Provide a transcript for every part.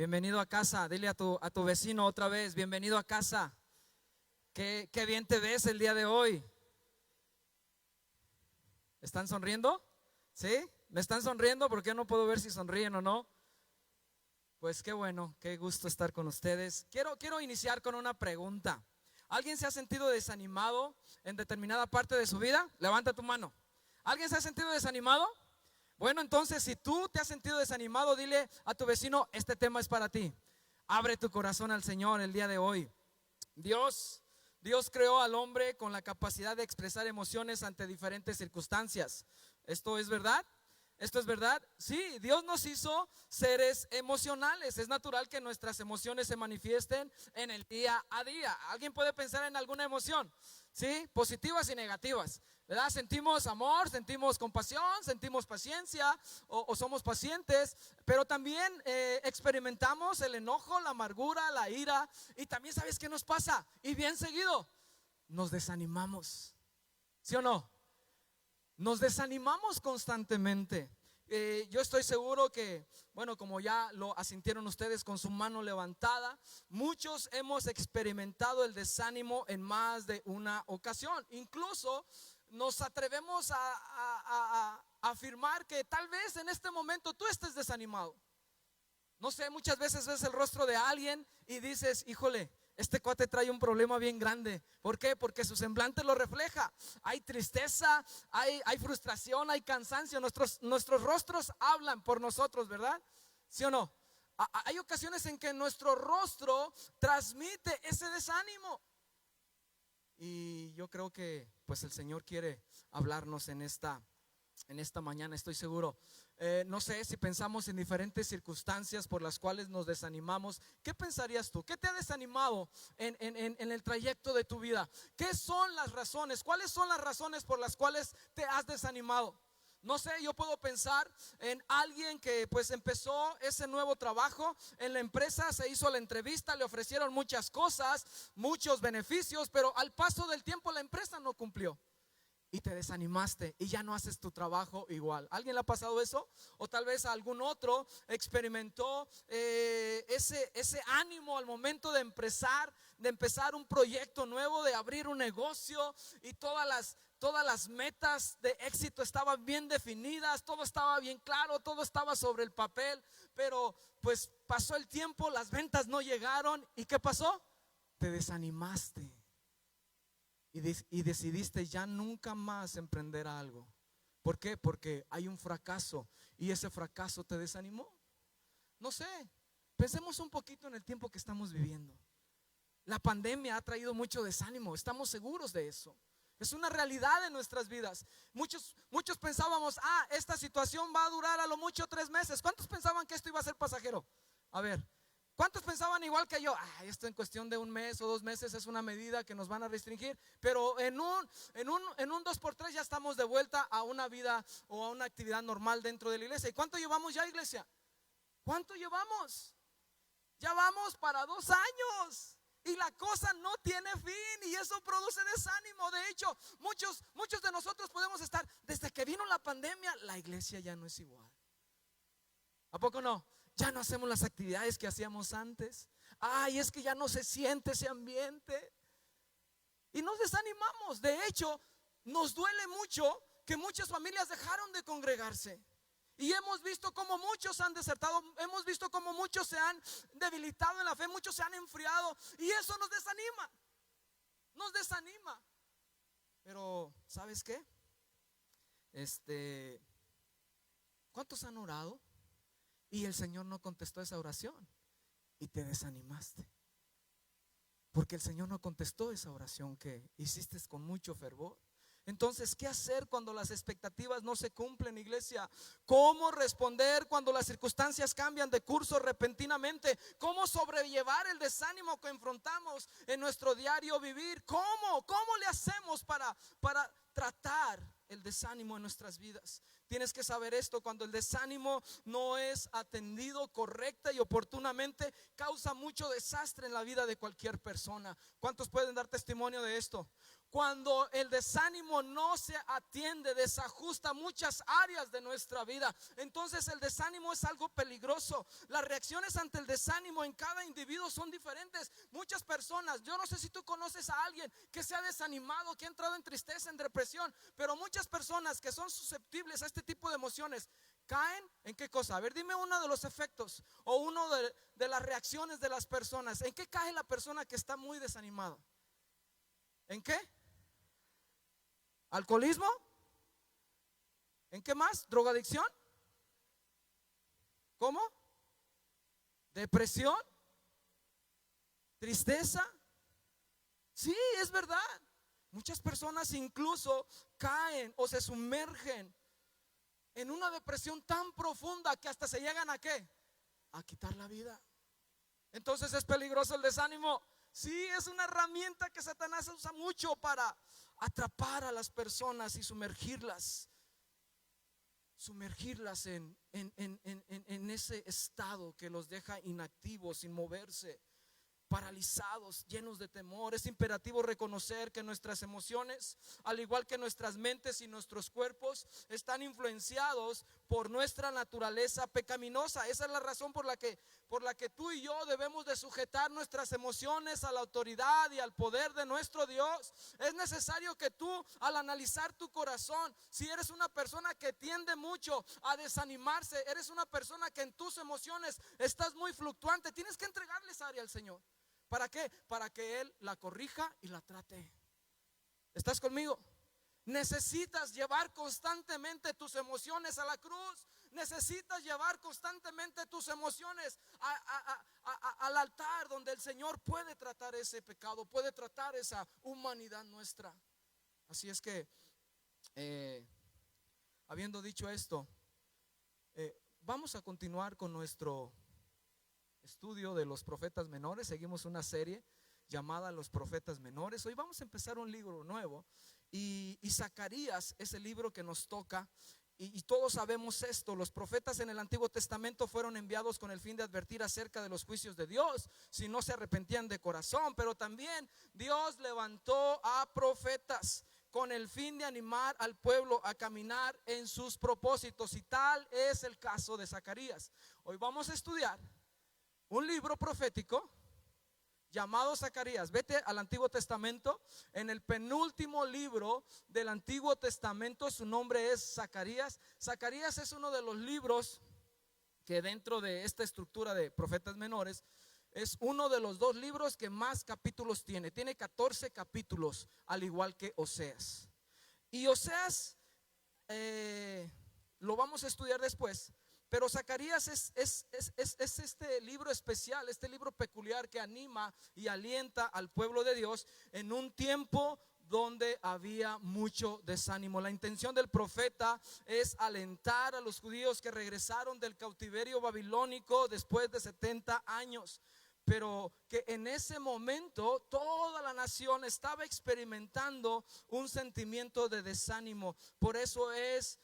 Bienvenido a casa. Dile a tu vecino otra vez, bienvenido a casa. Qué bien te ves el día de hoy. ¿Están sonriendo? ¿Sí? ¿Me están sonriendo? Porque yo no puedo ver si sonríen o no. Pues qué bueno, qué gusto estar con ustedes. Quiero iniciar con una pregunta. ¿Alguien se ha sentido desanimado en determinada parte de su vida? Levanta tu mano. ¿Alguien se ha sentido desanimado? Bueno, entonces si tú te has sentido desanimado, dile a tu vecino, este tema es para ti. Abre tu corazón al Señor el día de hoy. Dios creó al hombre con la capacidad de expresar emociones ante diferentes circunstancias. ¿Esto es verdad? ¿Esto es verdad? Sí, Dios nos hizo seres emocionales. Es natural que nuestras emociones se manifiesten en el día a día. ¿Alguien puede pensar en alguna emoción? Sí, positivas y negativas, ¿verdad? Sentimos amor, sentimos compasión, sentimos paciencia o somos pacientes, pero también experimentamos el enojo, la amargura, la ira. Y también, ¿sabes qué nos pasa? Y bien seguido, nos desanimamos. ¿Sí o no? Nos desanimamos constantemente. Yo estoy seguro que, bueno, como ya lo asintieron ustedes con su mano levantada, muchos hemos experimentado el desánimo en más de una ocasión. Incluso nos atrevemos a afirmar que tal vez en este momento tú estés desanimado. No sé, muchas veces ves el rostro de alguien y dices, híjole, este cuate trae un problema bien grande. ¿Por qué? Porque su semblante lo refleja. Hay tristeza, hay frustración, hay cansancio. Nuestros rostros hablan por nosotros, ¿verdad? ¿Sí o no? Hay ocasiones en que nuestro rostro transmite ese desánimo. Y yo creo que pues el Señor quiere hablarnos en esta mañana, estoy seguro. No sé si pensamos en diferentes circunstancias por las cuales nos desanimamos. ¿Qué pensarías tú? ¿Qué te ha desanimado en el trayecto de tu vida? ¿Qué son las razones? ¿Cuáles son las razones por las cuales te has desanimado? No sé, yo puedo pensar en alguien que pues empezó ese nuevo trabajo en la empresa, se hizo la entrevista, le ofrecieron muchas cosas, muchos beneficios, pero al paso del tiempo la empresa no cumplió. Y te desanimaste y ya no haces tu trabajo igual. ¿Alguien le ha pasado eso? O tal vez a algún otro experimentó ese ánimo al momento de empezar un proyecto nuevo, de abrir un negocio, y todas las metas de éxito estaban bien definidas, todo estaba bien claro, todo estaba sobre el papel. Pero pues pasó el tiempo, las ventas no llegaron. ¿Y qué pasó? Te desanimaste. Y decidiste ya nunca más emprender algo. ¿Por qué? Porque hay un fracaso y ese fracaso te desanimó. No sé, pensemos un poquito en el tiempo que estamos viviendo. La pandemia ha traído mucho desánimo, estamos seguros de eso. Es una realidad en nuestras vidas. Muchos pensábamos, esta situación va a durar a lo mucho 3 meses. ¿Cuántos pensaban que esto iba a ser pasajero? A ver, ¿cuántos pensaban igual que yo? Esto en cuestión de 1 mes o 2 meses es una medida que nos van a restringir, pero en un 2x3 ya estamos de vuelta a una vida o a una actividad normal dentro de la iglesia. ¿Y cuánto llevamos ya, iglesia? ¿Cuánto llevamos? Ya vamos para 2 años. Y la cosa no tiene fin y eso produce desánimo. De hecho, muchos de nosotros podemos estar, desde que vino la pandemia, la iglesia ya no es igual. ¿A poco no? Ya no hacemos las actividades que hacíamos antes. Es que ya no se siente ese ambiente. Y nos desanimamos. De hecho, nos duele mucho que muchas familias dejaron de congregarse. Y hemos visto cómo muchos han desertado, hemos visto cómo muchos se han debilitado en la fe, muchos se han enfriado. Y eso nos desanima. Nos desanima. Pero, ¿sabes qué? ¿Cuántos han orado? Y el Señor no contestó esa oración y te desanimaste. Porque el Señor no contestó esa oración que hiciste con mucho fervor. Entonces, ¿qué hacer cuando las expectativas no se cumplen, iglesia? ¿Cómo responder cuando las circunstancias cambian de curso repentinamente? ¿Cómo sobrellevar el desánimo que enfrentamos en nuestro diario vivir? ¿Cómo le hacemos para tratar el desánimo en nuestras vidas? Tienes que saber esto: cuando el desánimo no es atendido correcta y oportunamente, causa mucho desastre en la vida de cualquier persona. ¿Cuántos pueden dar testimonio de esto? Cuando el desánimo no se atiende, desajusta muchas áreas de nuestra vida. Entonces el desánimo es algo peligroso. Las reacciones ante el desánimo en cada individuo son diferentes. Muchas personas, yo no sé si tú conoces a alguien que se ha desanimado, que ha entrado en tristeza, en depresión, pero muchas personas que son susceptibles a este tipo de emociones caen en qué cosa. A ver, dime uno de los efectos o uno de las reacciones de las personas. ¿En qué cae la persona que está muy desanimada? ¿En qué? ¿Alcoholismo? ¿En qué más? ¿Drogadicción? ¿Cómo? ¿Depresión? ¿Tristeza? Sí, es verdad. Muchas personas incluso caen o se sumergen en una depresión tan profunda que hasta se llegan ¿a qué? A quitar la vida. Entonces es peligroso el desánimo. Sí, es una herramienta que Satanás usa mucho para atrapar a las personas y sumergirlas en ese estado que los deja inactivos, sin moverse, paralizados, llenos de temor. Es imperativo reconocer que nuestras emociones, al igual que nuestras mentes y nuestros cuerpos, están influenciados por nuestra naturaleza pecaminosa. Esa es la razón por la que tú y yo debemos de sujetar nuestras emociones a la autoridad y al poder de nuestro Dios. Es necesario que tú, al analizar tu corazón, si eres una persona que tiende mucho a desanimarse, eres una persona que en tus emociones estás muy fluctuante, tienes que entregarle esa área al Señor. ¿Para qué? Para que Él la corrija y la trate. ¿Estás conmigo? Necesitas llevar constantemente tus emociones a la cruz. Necesitas llevar constantemente tus emociones al altar, donde el Señor puede tratar ese pecado, puede tratar esa humanidad nuestra. Así es que, habiendo dicho esto, vamos a continuar con nuestro estudio de los profetas menores. Seguimos una serie llamada Los Profetas Menores. Hoy vamos a empezar un libro nuevo y Zacarías es el libro que nos toca. Y todos sabemos esto: los profetas en el Antiguo Testamento fueron enviados con el fin de advertir acerca de los juicios de Dios si no se arrepentían de corazón. Pero también Dios levantó a profetas con el fin de animar al pueblo a caminar en sus propósitos, y tal es el caso de Zacarías. Hoy vamos a estudiar un libro profético llamado Zacarías. Vete al Antiguo Testamento. En el penúltimo libro del Antiguo Testamento, su nombre es Zacarías. Zacarías es uno de los libros que, dentro de esta estructura de profetas menores, es uno de los dos libros que más capítulos tiene. Tiene 14 capítulos, al igual que Oseas. Y Oseas lo vamos a estudiar después. Pero Zacarías es este libro especial, este libro peculiar que anima y alienta al pueblo de Dios en un tiempo donde había mucho desánimo. La intención del profeta es alentar a los judíos que regresaron del cautiverio babilónico después de 70 años. Pero que en ese momento toda la nación estaba experimentando un sentimiento de desánimo. Por eso es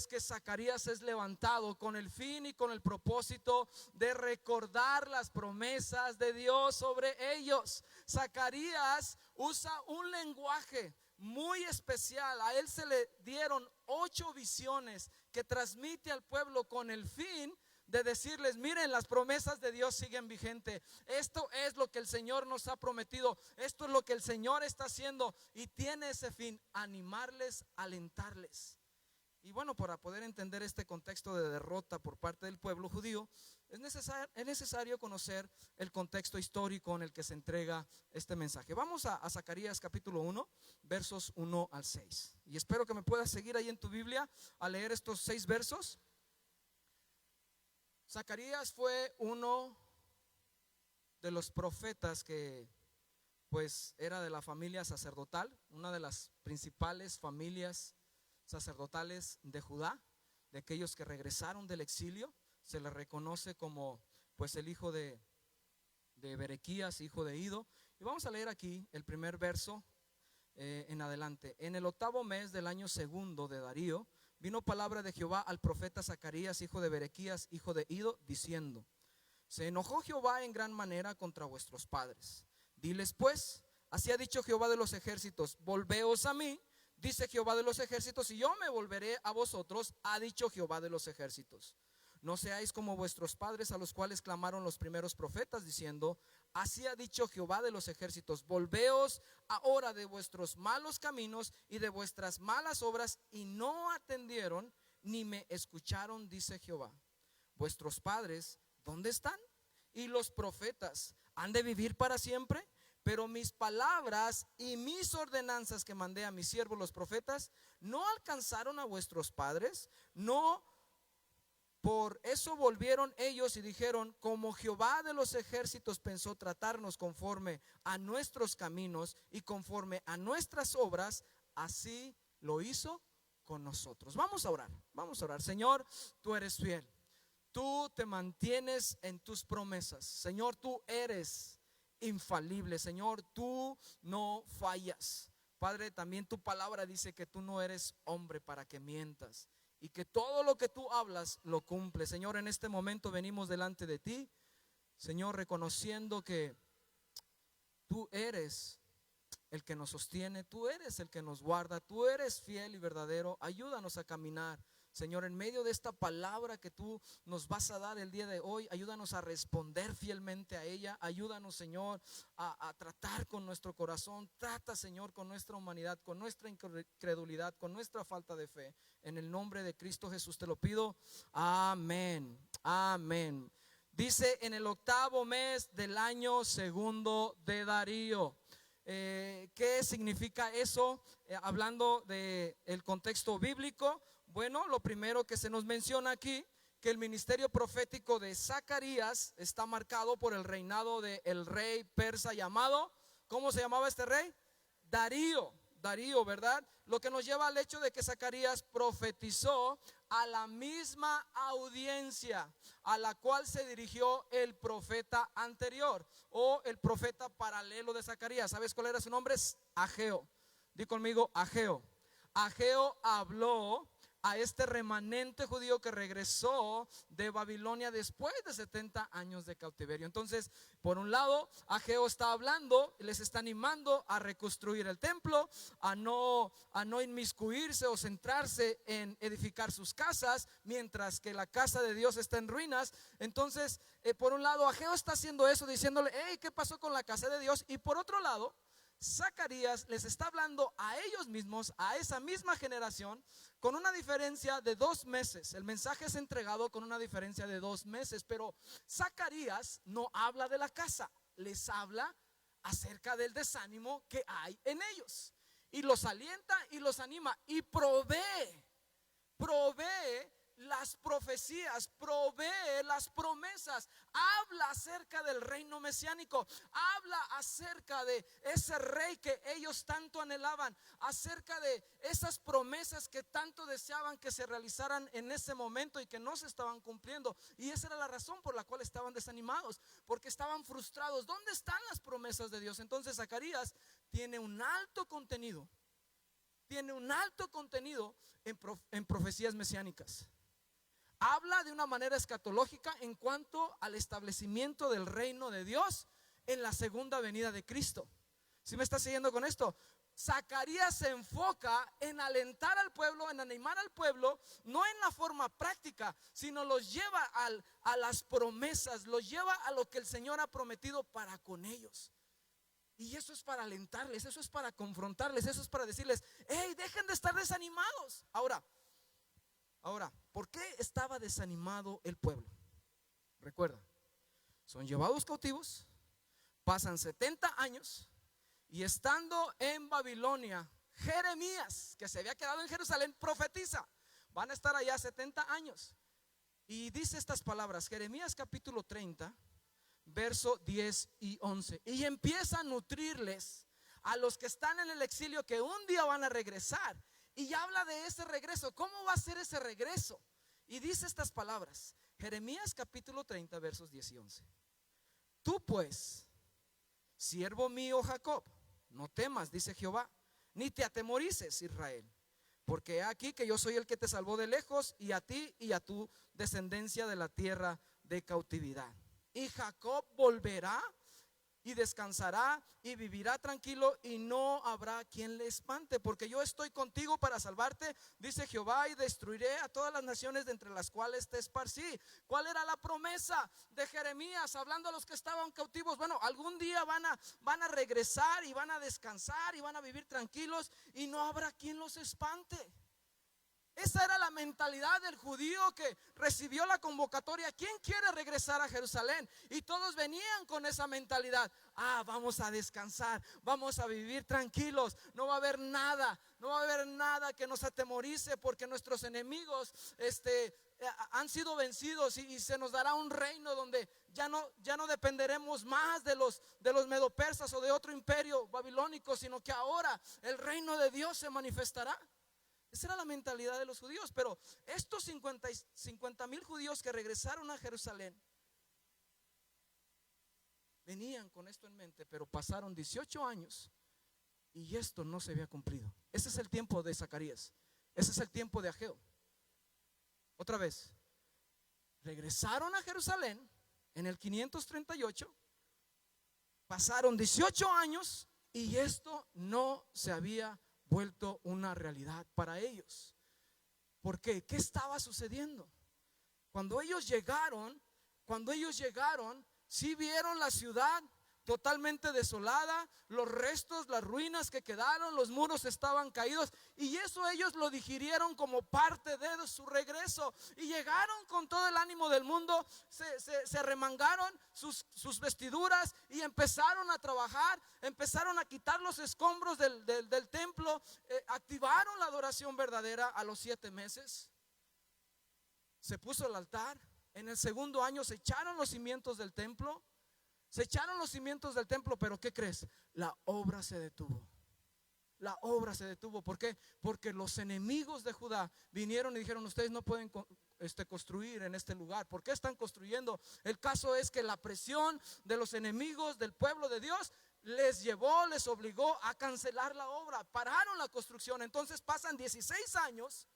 que Zacarías es levantado con el fin y con el propósito de recordar las promesas de Dios sobre ellos. Zacarías usa un lenguaje muy especial. A él se le dieron 8 visiones que transmite al pueblo con el fin de decirles: miren, las promesas de Dios siguen vigentes. Esto es lo que el Señor nos ha prometido. Esto es lo que el Señor está haciendo, y tiene ese fin: animarles, alentarles. Y bueno, para poder entender este contexto de derrota por parte del pueblo judío, es necesario conocer el contexto histórico en el que se entrega este mensaje. Vamos a Zacarías capítulo 1, versos 1 al 6. Y espero que me puedas seguir ahí en tu Biblia a leer estos 6 versos. Zacarías fue uno de los profetas que pues era de la familia sacerdotal, una de las principales familias sacerdotales de Judá, de aquellos que regresaron del exilio. Se le reconoce como pues el hijo de Berequías, hijo de Ido. Y vamos a leer aquí el primer verso en adelante. En el 8º mes del año segundo de Darío, vino palabra de Jehová al profeta Zacarías, hijo de Berequías, hijo de Ido, diciendo: se enojó Jehová en gran manera contra vuestros padres. Diles pues Así ha dicho Jehová de los ejércitos, volveos a mí, dice Jehová de los ejércitos, y yo me volveré a vosotros, ha dicho Jehová de los ejércitos. No seáis como vuestros padres, a los cuales clamaron los primeros profetas, diciendo, así ha dicho Jehová de los ejércitos, volveos ahora de vuestros malos caminos y de vuestras malas obras, y no atendieron ni me escucharon, dice Jehová. Vuestros padres, ¿dónde están? Y los profetas, ¿han de vivir para siempre? Pero mis palabras y mis ordenanzas que mandé a mis siervos los profetas, ¿no alcanzaron a vuestros padres? No. Por eso volvieron ellos y dijeron, como Jehová de los ejércitos pensó tratarnos conforme a nuestros caminos y conforme a nuestras obras, así lo hizo con nosotros. Vamos a orar. Señor, tú eres fiel, tú te mantienes en tus promesas. Señor, tú eres infalible. Señor, tú no fallas. Padre, también tu palabra dice que tú no eres hombre para que mientas, y que todo lo que tú hablas lo cumple. Señor, en este momento venimos delante de ti, Señor, reconociendo que tú eres el que nos sostiene, tú eres el que nos guarda, tú eres fiel y verdadero. Ayúdanos a caminar, Señor, en medio de esta palabra que tú nos vas a dar el día de hoy. Ayúdanos a responder fielmente a ella. Ayúdanos, Señor, a tratar con nuestro corazón. Trata, Señor, con nuestra humanidad, con nuestra incredulidad, con nuestra falta de fe. En el nombre de Cristo Jesús te lo pido. Amén. Amén. Dice, en el 8º mes del año segundo de Darío. ¿Qué significa eso? Hablando del contexto bíblico. Bueno, lo primero que se nos menciona aquí, que el ministerio profético de Zacarías está marcado por el reinado del rey persa llamado, ¿cómo se llamaba este rey? Darío, ¿verdad? Lo que nos lleva al hecho de que Zacarías profetizó a la misma audiencia a la cual se dirigió el profeta anterior, o el profeta paralelo de Zacarías. ¿Sabes cuál era su nombre? Es Ageo. Di conmigo, Ageo. Ageo habló a este remanente judío que regresó de Babilonia después de 70 años de cautiverio. Entonces, por un lado, Ageo está hablando, les está animando a reconstruir el templo, a no inmiscuirse o centrarse en edificar sus casas, mientras que la casa de Dios está en ruinas. Entonces, por un lado, Ageo está haciendo eso, diciéndole, hey, ¿qué pasó con la casa de Dios? Y por otro lado, Zacarías les está hablando a ellos mismos, a esa misma generación, con una diferencia de 2 meses. El mensaje es entregado con una diferencia de 2 meses, pero Zacarías no habla de la casa, les habla acerca del desánimo que hay en ellos, y los alienta y los anima, y provee las profecías, provee las promesas, habla acerca del reino mesiánico, habla acerca de ese rey que ellos tanto anhelaban, acerca de esas promesas que tanto deseaban que se realizaran en ese momento y que no se estaban cumpliendo. Y esa era la razón por la cual estaban desanimados, porque estaban frustrados. ¿Dónde están las promesas de Dios? Entonces Zacarías tiene un alto contenido en profecías mesiánicas. Habla de una manera escatológica en cuanto al establecimiento del reino de Dios en la segunda venida de Cristo. ¿Sí me está siguiendo con esto? Zacarías se enfoca en alentar al pueblo, en animar al pueblo, no en la forma práctica, sino los lleva a las promesas, los lleva a lo que el Señor ha prometido para con ellos. Y eso es para alentarles, eso es para confrontarles, eso es para decirles, hey, dejen de estar desanimados. Ahora, ¿por qué estaba desanimado el pueblo? Recuerda, son llevados cautivos, pasan 70 años, y estando en Babilonia, Jeremías, que se había quedado en Jerusalén, profetiza. Van a estar allá 70 años. Y dice estas palabras, Jeremías capítulo 30, verso 10 y 11. Y empieza a nutrirles a los que están en el exilio, que un día van a regresar. Y habla de ese regreso. ¿Cómo va a ser ese regreso? Y dice estas palabras, Jeremías capítulo 30, versos 10 y 11. Tú pues, siervo mío Jacob, no temas, dice Jehová, ni te atemorices, Israel, porque he aquí que yo soy el que te salvó de lejos, y a ti y a tu descendencia de la tierra de cautividad. Y Jacob volverá y descansará y vivirá tranquilo y no habrá quien le espante, porque yo estoy contigo para salvarte, dice Jehová, y destruiré a todas las naciones de entre las cuales te esparcí. ¿Cuál era la promesa de Jeremías hablando a los que estaban cautivos? Bueno, algún día van a regresar y van a descansar y van a vivir tranquilos y no habrá quien los espante. Esa era la mentalidad del judío que recibió la convocatoria. ¿Quién quiere regresar a Jerusalén? Y todos venían con esa mentalidad. Vamos a descansar, vamos a vivir tranquilos. No va a haber nada, no va a haber nada que nos atemorice, porque nuestros enemigos han sido vencidos y se nos dará un reino donde ya no dependeremos más de los medopersas o de otro imperio babilónico, sino que ahora el reino de Dios se manifestará. Esa era la mentalidad de los judíos. Pero estos 50,000 judíos que regresaron a Jerusalén venían con esto en mente, pero pasaron 18 años y esto no se había cumplido. Ese es el tiempo de Zacarías, ese es el tiempo de Ageo. Otra vez, regresaron a Jerusalén en el 538, pasaron 18 años y esto no se había vuelto una realidad para ellos. ¿Por qué? ¿Qué estaba sucediendo? Cuando ellos llegaron, sí vieron la ciudad totalmente desolada, los restos, las ruinas que quedaron, los muros estaban caídos, y eso ellos lo digirieron como parte de su regreso, y llegaron con todo el ánimo del mundo, se remangaron sus vestiduras y empezaron a trabajar, empezaron a quitar los escombros del templo, activaron la adoración verdadera. A los 7 meses se puso el altar. En el segundo año se echaron los cimientos del templo. Pero ¿qué crees? La obra se detuvo. ¿Por qué? Porque los enemigos de Judá vinieron y dijeron: ustedes no pueden construir en este lugar. ¿Por qué están construyendo? El caso es que la presión de los enemigos del pueblo de Dios les obligó a cancelar la obra. Pararon la construcción. Entonces pasan 16 años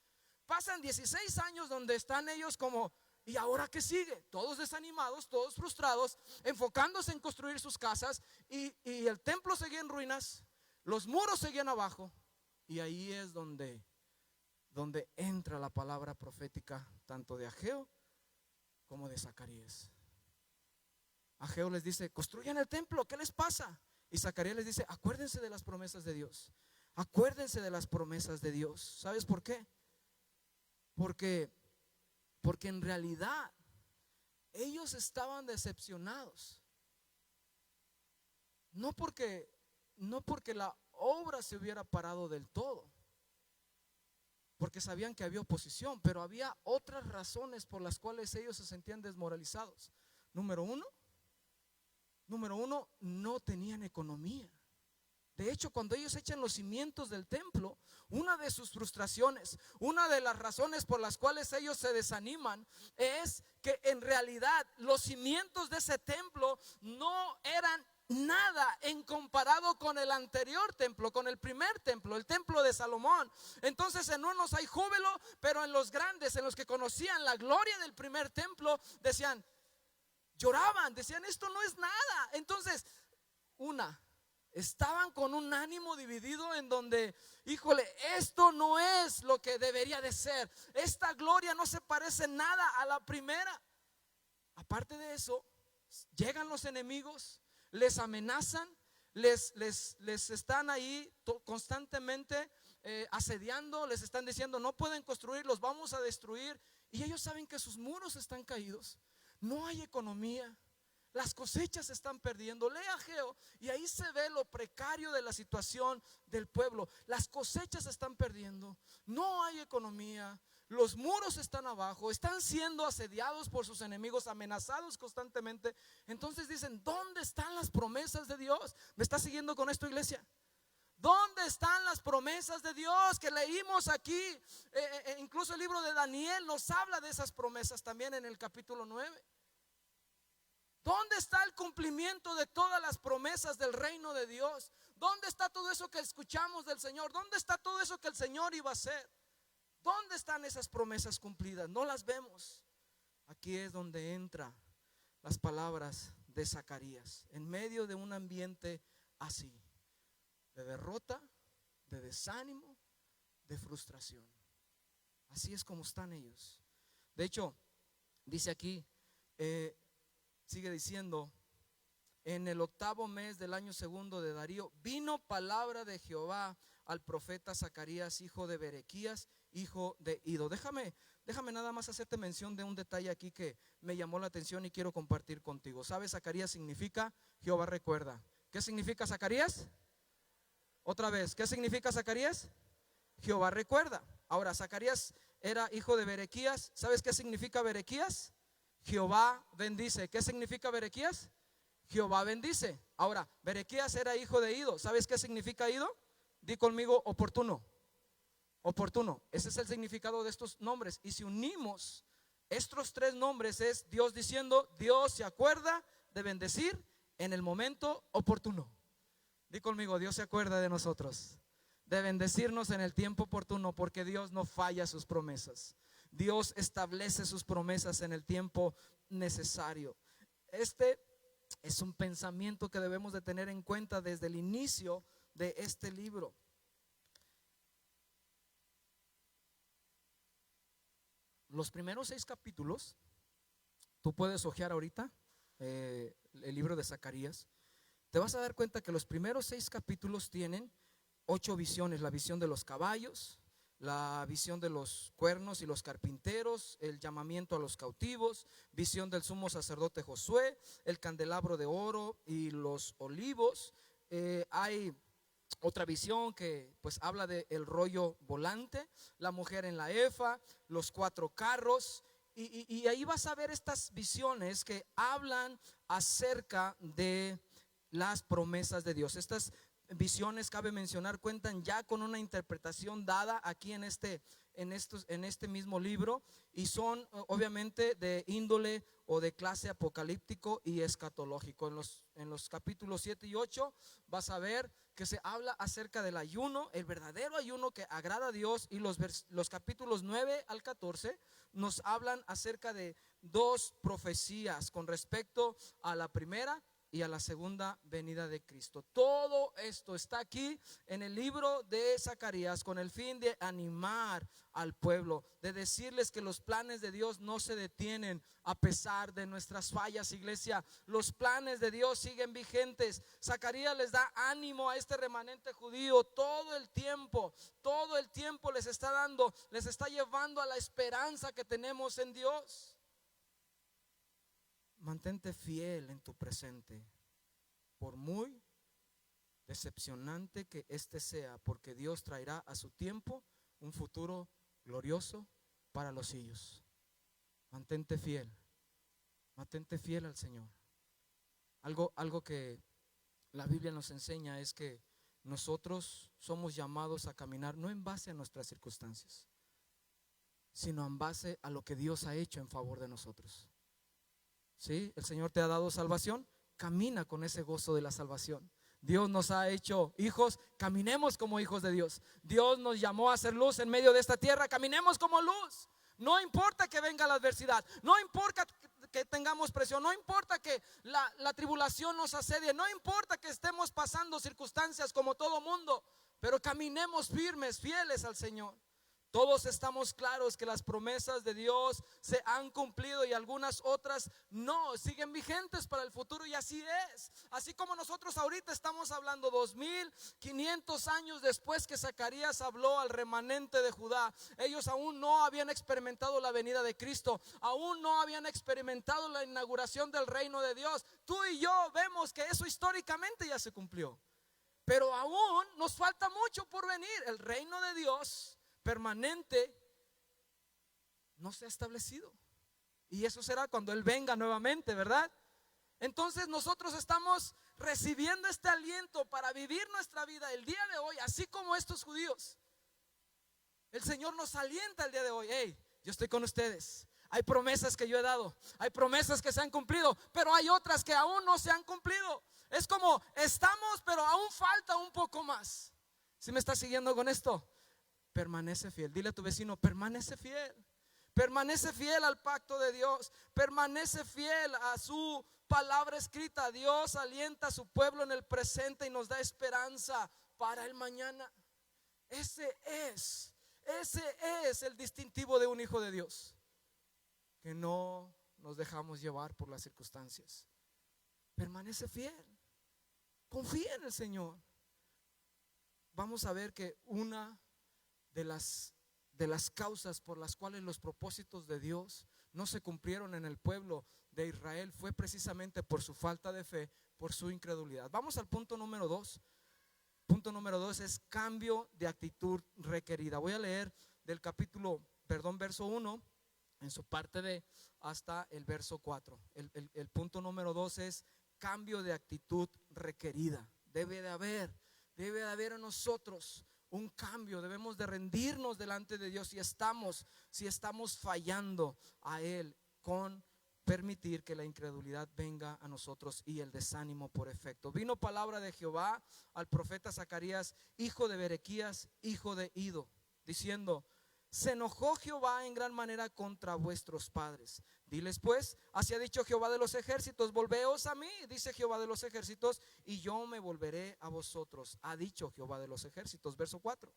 donde están ellos como: ¿y ahora qué sigue? Todos desanimados, todos frustrados, enfocándose en construir sus casas, y el templo seguía en ruinas, los muros seguían abajo. Y ahí es donde entra la palabra profética tanto de Ageo como de Zacarías. Ageo les dice: construyan el templo, ¿qué les pasa? Y Zacarías les dice: acuérdense de las promesas de Dios. Acuérdense de las promesas de Dios. ¿Sabes por qué? Porque en realidad ellos estaban decepcionados. No porque la obra se hubiera parado del todo, porque sabían que había oposición, pero había otras razones por las cuales ellos se sentían desmoralizados. Número uno, no tenían economía. De hecho, cuando ellos echan los cimientos del templo, una de sus frustraciones, una de las razones por las cuales ellos se desaniman, es que en realidad los cimientos de ese templo no eran nada en comparado con el anterior templo, con el primer templo, el templo de Salomón. Entonces en unos hay júbilo, pero en los grandes, en los que conocían la gloria del primer templo, lloraban, decían: esto no es nada. Entonces, estaban con un ánimo dividido en donde, híjole, esto no es lo que debería de ser. Esta gloria no se parece nada a la primera. Aparte de eso, llegan los enemigos, les amenazan, les están ahí constantemente asediando, les están diciendo: no pueden construir, los vamos a destruir. Y ellos saben que sus muros están caídos, no hay economía, las cosechas se están perdiendo. Lee Ageo y ahí se ve lo precario de la situación del pueblo. Las cosechas se están perdiendo, no hay economía, los muros están abajo, están siendo asediados por sus enemigos, amenazados constantemente. Entonces dicen: ¿dónde están las promesas de Dios? ¿Me está siguiendo con esto, iglesia? ¿Dónde están las promesas de Dios que leímos aquí? Incluso el libro de Daniel nos habla de esas promesas también en el capítulo 9. ¿Dónde está el cumplimiento de todas las promesas del reino de Dios? ¿Dónde está todo eso que escuchamos del Señor? ¿Dónde está todo eso que el Señor iba a hacer? ¿Dónde están esas promesas cumplidas? No las vemos. Aquí es donde entran las palabras de Zacarías, en medio de un ambiente así, de derrota, de desánimo, de frustración. Así es como están ellos. De hecho, dice aquí, sigue diciendo: en el 8º mes del año segundo de Darío, vino palabra de Jehová al profeta Zacarías, hijo de Berequías, hijo de Ido. Déjame nada más hacerte mención de un detalle aquí que me llamó la atención y quiero compartir contigo. ¿Sabes? Zacarías significa Jehová recuerda. ¿Qué significa Zacarías? Otra vez, ¿qué significa Zacarías? Jehová recuerda. Ahora, Zacarías era hijo de Berequías. ¿Sabes qué significa Berequías? Jehová bendice. ¿Qué significa Berequías? Jehová bendice. Ahora, Berequías era hijo de Ido. ¿Sabes qué significa Ido? Di conmigo: oportuno. Oportuno. Ese es el significado de estos nombres. Y si unimos estos 3 nombres, es Dios diciendo: Dios se acuerda de bendecir en el momento oportuno. Di conmigo: Dios se acuerda de nosotros, de bendecirnos en el tiempo oportuno, porque Dios no falla sus promesas. Dios establece sus promesas en el tiempo necesario. Este es un pensamiento que debemos de tener en cuenta desde el inicio de este libro. Los primeros 6 capítulos, tú puedes hojear ahorita el libro de Zacarías. Te vas a dar cuenta que los primeros 6 capítulos tienen 8 visiones: la visión de los caballos, la visión de los cuernos y los carpinteros, el llamamiento a los cautivos, visión del sumo sacerdote Josué, el candelabro de oro y los olivos. Hay otra visión que pues habla de el rollo volante, la mujer en la efa, los 4 carros. Y ahí vas a ver estas visiones que hablan acerca de las promesas de Dios. Estas visiones, cabe mencionar, cuentan ya con una interpretación dada aquí en este mismo libro, y son obviamente de índole o de clase apocalíptico y escatológico. En los capítulos 7 y 8 vas a ver que se habla acerca del ayuno, el verdadero ayuno que agrada a Dios, y los capítulos 9 al 14 nos hablan acerca de 2 profecías con respecto a la primera y a la segunda venida de Cristo. Todo esto está aquí en el libro de Zacarías con el fin de animar al pueblo, de decirles que los planes de Dios no se detienen a pesar de nuestras fallas, iglesia. Los planes de Dios siguen vigentes. Zacarías les da ánimo a este remanente judío todo el tiempo les está dando, les está llevando a la esperanza que tenemos en Dios. Mantente fiel en tu presente, por muy decepcionante que este sea, porque Dios traerá a su tiempo un futuro glorioso para los suyos. Mantente fiel al Señor. Algo que la Biblia nos enseña es que nosotros somos llamados a caminar no en base a nuestras circunstancias, sino en base a lo que Dios ha hecho en favor de nosotros. ¿Sí? El Señor te ha dado salvación, camina con ese gozo de la salvación. Dios nos ha hecho hijos, caminemos como hijos de Dios. Dios nos llamó a ser luz en medio de esta tierra, caminemos como luz. No importa que venga la adversidad, no importa que tengamos presión, no importa que la tribulación nos asedie, no importa que estemos pasando circunstancias como todo mundo, pero caminemos firmes, fieles al Señor. Todos estamos claros que las promesas de Dios se han cumplido y algunas otras no, siguen vigentes para el futuro, y así es. Así como nosotros ahorita estamos hablando 2500 años después que Zacarías habló al remanente de Judá, ellos aún no habían experimentado la venida de Cristo, aún no habían experimentado la inauguración del reino de Dios. Tú y yo vemos que eso históricamente ya se cumplió, pero aún nos falta mucho por venir. El reino de Dios permanente no se ha establecido, y eso será cuando Él venga nuevamente, ¿verdad? Entonces nosotros estamos recibiendo este aliento para vivir nuestra vida el día de hoy, así como estos judíos. El Señor nos alienta el día de hoy: hey, yo estoy con ustedes. Hay promesas que yo he dado, hay promesas que se han cumplido, pero hay otras que aún no se han cumplido. Es como estamos, pero aún falta un poco más. ¿Sí me estás siguiendo con esto? Permanece fiel. Dile a tu vecino: permanece fiel. Permanece fiel al pacto de Dios. Permanece fiel a su palabra escrita. Dios alienta a su pueblo en el presente y nos da esperanza para el mañana. Ese es el distintivo de un hijo de Dios, que no nos dejamos llevar por las circunstancias. Permanece fiel, confía en el Señor. Vamos a ver que una de las causas por las cuales los propósitos de Dios no se cumplieron en el pueblo de Israel fue precisamente por su falta de fe, por su incredulidad. Vamos al punto número 2. Punto número 2 es cambio de actitud requerida. Voy a leer del verso 1 en su parte D hasta el verso 4. El punto número 2 es cambio de actitud requerida. Debe de haber en nosotros un cambio. Debemos de rendirnos delante de Dios si estamos fallando a Él con permitir que la incredulidad venga a nosotros y el desánimo por efecto. Vino palabra de Jehová al profeta Zacarías, hijo de Berequías, hijo de Ido, diciendo: se enojó Jehová en gran manera contra vuestros padres. Diles pues, así ha dicho Jehová de los ejércitos: volveos a mí, dice Jehová de los ejércitos, y yo me volveré a vosotros, ha dicho Jehová de los ejércitos. Verso 4: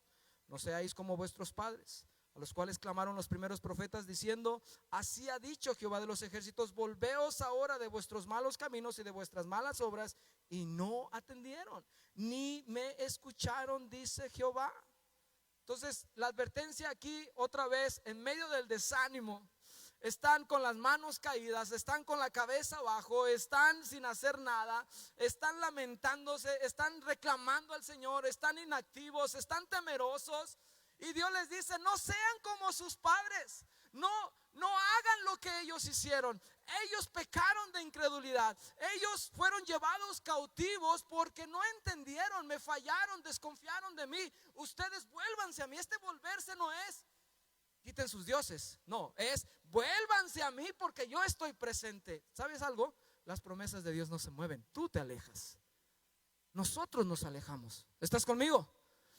no seáis como vuestros padres, a los cuales clamaron los primeros profetas diciendo: así ha dicho Jehová de los ejércitos, volveos ahora de vuestros malos caminos y de vuestras malas obras. Y no atendieron, ni me escucharon, dice Jehová. Entonces la advertencia aquí otra vez, en medio del desánimo, están con las manos caídas, están con la cabeza abajo, están sin hacer nada, están lamentándose, están reclamando al Señor, están inactivos, están temerosos. Y Dios les dice: no sean como sus padres, no hagan lo que ellos hicieron. Ellos pecaron de incredulidad, ellos fueron llevados cautivos porque no entendieron, me fallaron, desconfiaron de mí. Ustedes vuélvanse a mí. Este volverse no es quiten sus dioses, no, es vuélvanse a mí porque yo estoy presente. ¿Sabes algo? Las promesas de Dios no se mueven, tú te alejas, nosotros nos alejamos. ¿Estás conmigo?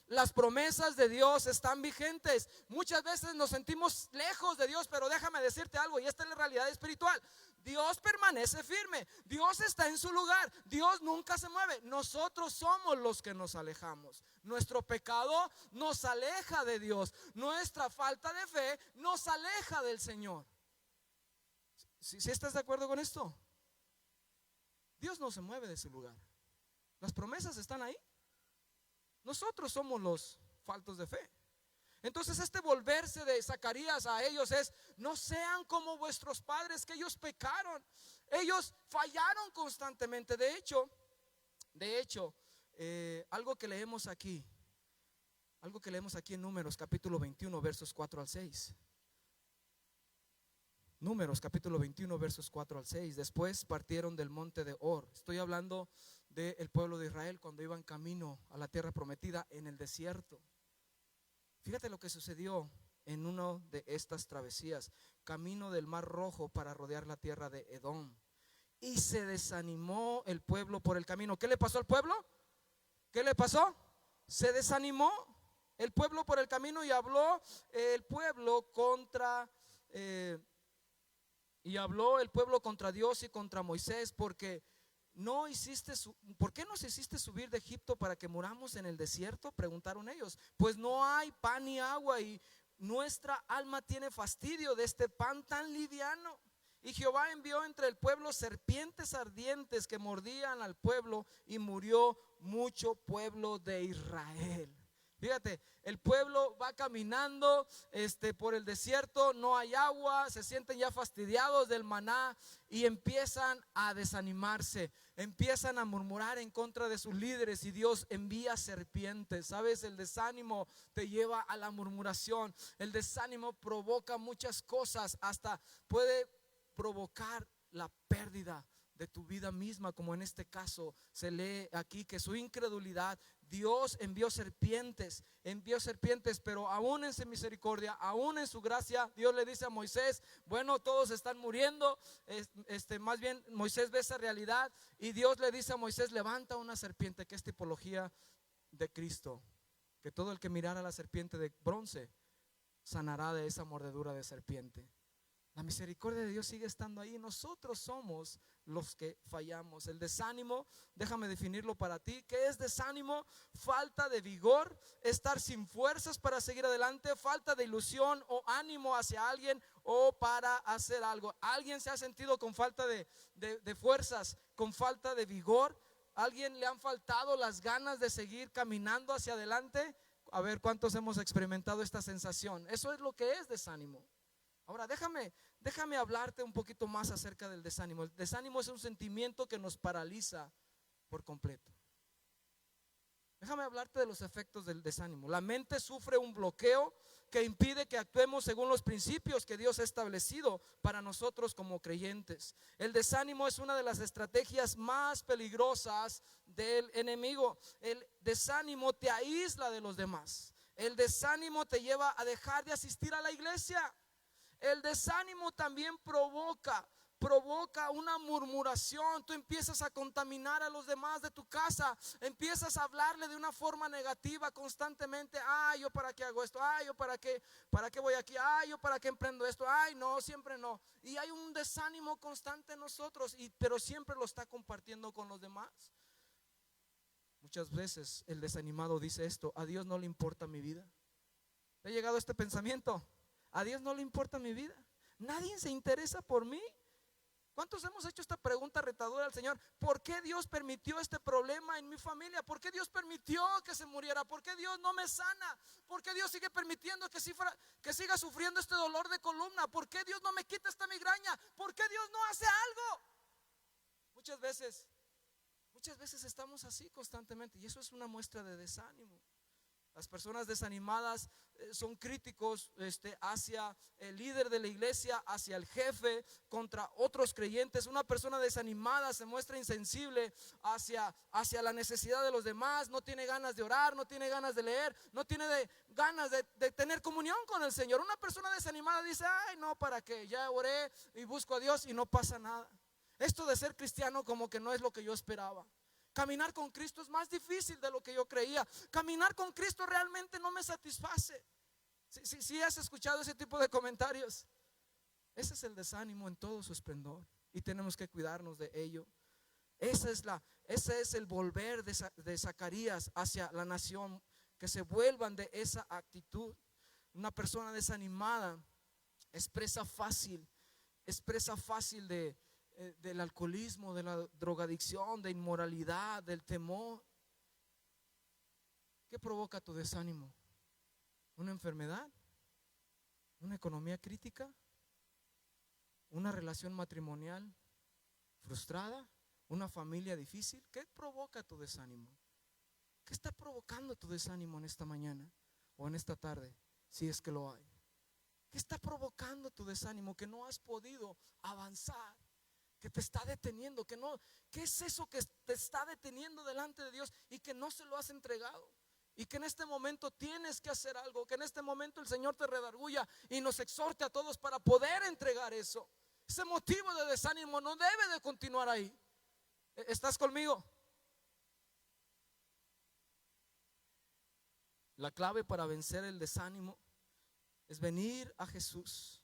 Las promesas de Dios están vigentes. Muchas veces nos sentimos lejos de Dios, pero déjame decirte algo, y esta es la realidad espiritual. Dios permanece firme, Dios está en su lugar, Dios nunca se mueve. Nosotros somos los que nos alejamos. Nuestro pecado nos aleja de Dios, nuestra falta de fe nos aleja del Señor. ¿Sí estás de acuerdo con esto? Dios no se mueve de su lugar, las promesas están ahí. Nosotros somos los faltos de fe. Entonces este volverse de Zacarías a ellos es: no sean como vuestros padres, que ellos pecaron, ellos fallaron constantemente. De hecho, algo que leemos aquí en Números capítulo 21 versos 4 al 6. Números capítulo 21 versos 4 al 6. Después partieron del monte de Or. Estoy hablando del pueblo de Israel cuando iban camino a la tierra prometida en el desierto. Fíjate lo que sucedió en una de estas travesías, camino del Mar Rojo para rodear la tierra de Edom. Y se desanimó el pueblo por el camino. ¿Qué le pasó al pueblo? ¿Qué le pasó? Se desanimó el pueblo por el camino y habló el pueblo contra Dios y contra Moisés, porque ¿por qué nos hiciste subir de Egipto para que muramos en el desierto? Preguntaron ellos. Pues no hay pan ni agua y nuestra alma tiene fastidio de este pan tan liviano. Y Jehová envió entre el pueblo serpientes ardientes que mordían al pueblo y murió mucho pueblo de Israel. Fíjate, el pueblo va caminando por el desierto, no hay agua, se sienten ya fastidiados del maná y empiezan a desanimarse, empiezan a murmurar en contra de sus líderes y Dios envía serpientes. ¿Sabes? El desánimo te lleva a la murmuración, el desánimo provoca muchas cosas, hasta puede provocar la pérdida de tu vida misma, como en este caso se lee aquí que su incredulidad, Dios envió serpientes, pero aún en su misericordia, aún en su gracia, Dios le dice a Moisés: bueno, todos están muriendo. Más bien Moisés ve esa realidad y Dios le dice a Moisés: levanta una serpiente, que es tipología de Cristo, que todo el que mirara a la serpiente de bronce sanará de esa mordedura de serpiente. La misericordia de Dios sigue estando ahí. Nosotros somos los que fallamos. El desánimo, déjame definirlo para ti. ¿Qué es desánimo? Falta de vigor, estar sin fuerzas para seguir adelante, falta de ilusión o ánimo hacia alguien o para hacer algo. ¿Alguien se ha sentido con falta de fuerzas, con falta de vigor? ¿Alguien le han faltado las ganas de seguir caminando hacia adelante? A ver, ¿cuántos hemos experimentado esta sensación? Eso es lo que es desánimo. Ahora déjame hablarte un poquito más acerca del desánimo. El desánimo es un sentimiento que nos paraliza por completo. Déjame hablarte de los efectos del desánimo. La mente sufre un bloqueo que impide que actuemos según los principios que Dios ha establecido para nosotros como creyentes. El desánimo es una de las estrategias más peligrosas del enemigo. El desánimo te aísla de los demás. El desánimo te lleva a dejar de asistir a la iglesia. El desánimo también provoca una murmuración. Tú empiezas a contaminar a los demás de tu casa, empiezas a hablarle de una forma negativa constantemente. Ay, yo para qué hago esto, ay, yo para qué voy aquí, ay, yo para qué emprendo esto, ay, no, siempre no. Y hay un desánimo constante en nosotros, pero siempre lo está compartiendo con los demás. Muchas veces el desanimado dice esto: a Dios no le importa mi vida. ¿Te ha llegado este pensamiento? A Dios no le importa mi vida. Nadie se interesa por mí. ¿Cuántos hemos hecho esta pregunta retadora al Señor? ¿Por qué Dios permitió este problema en mi familia? ¿Por qué Dios permitió que se muriera? ¿Por qué Dios no me sana? ¿Por qué Dios sigue permitiendo que siga sufriendo este dolor de columna? ¿Por qué Dios no me quita esta migraña? ¿Por qué Dios no hace algo? Muchas veces estamos así constantemente, y eso es una muestra de desánimo. Las personas desanimadas son críticos hacia el líder de la iglesia, hacia el jefe, contra otros creyentes. Una persona desanimada se muestra insensible hacia la necesidad de los demás. No tiene ganas de orar, no tiene ganas de leer, no tiene ganas de tener comunión con el Señor. Una persona desanimada dice: ay, no, ¿para qué? Ya oré y busco a Dios y no pasa nada. Esto de ser cristiano como que no es lo que yo esperaba. Caminar con Cristo es más difícil de lo que yo creía. Caminar con Cristo realmente no me satisface. Si has escuchado ese tipo de comentarios. Ese es el desánimo en todo su esplendor, y tenemos que cuidarnos de ello. Ese es el volver de Zacarías hacia la nación, que se vuelvan de esa actitud. Una persona desanimada expresa fácil del alcoholismo, de la drogadicción, de inmoralidad, del temor. ¿Qué provoca tu desánimo? ¿Una enfermedad? ¿Una economía crítica? ¿Una relación matrimonial frustrada? ¿Una familia difícil? ¿Qué provoca tu desánimo? ¿Qué está provocando tu desánimo en esta mañana o en esta tarde, si es que lo hay? ¿Qué está provocando tu desánimo que no has podido avanzar? Que te está deteniendo, ¿qué es eso que te está deteniendo delante de Dios y que no se lo has entregado? Y que en este momento tienes que hacer algo, que en este momento el Señor te redarguya y nos exhorte a todos para poder entregar eso. Ese motivo de desánimo no debe de continuar ahí. ¿Estás conmigo? La clave para vencer el desánimo es venir a Jesús.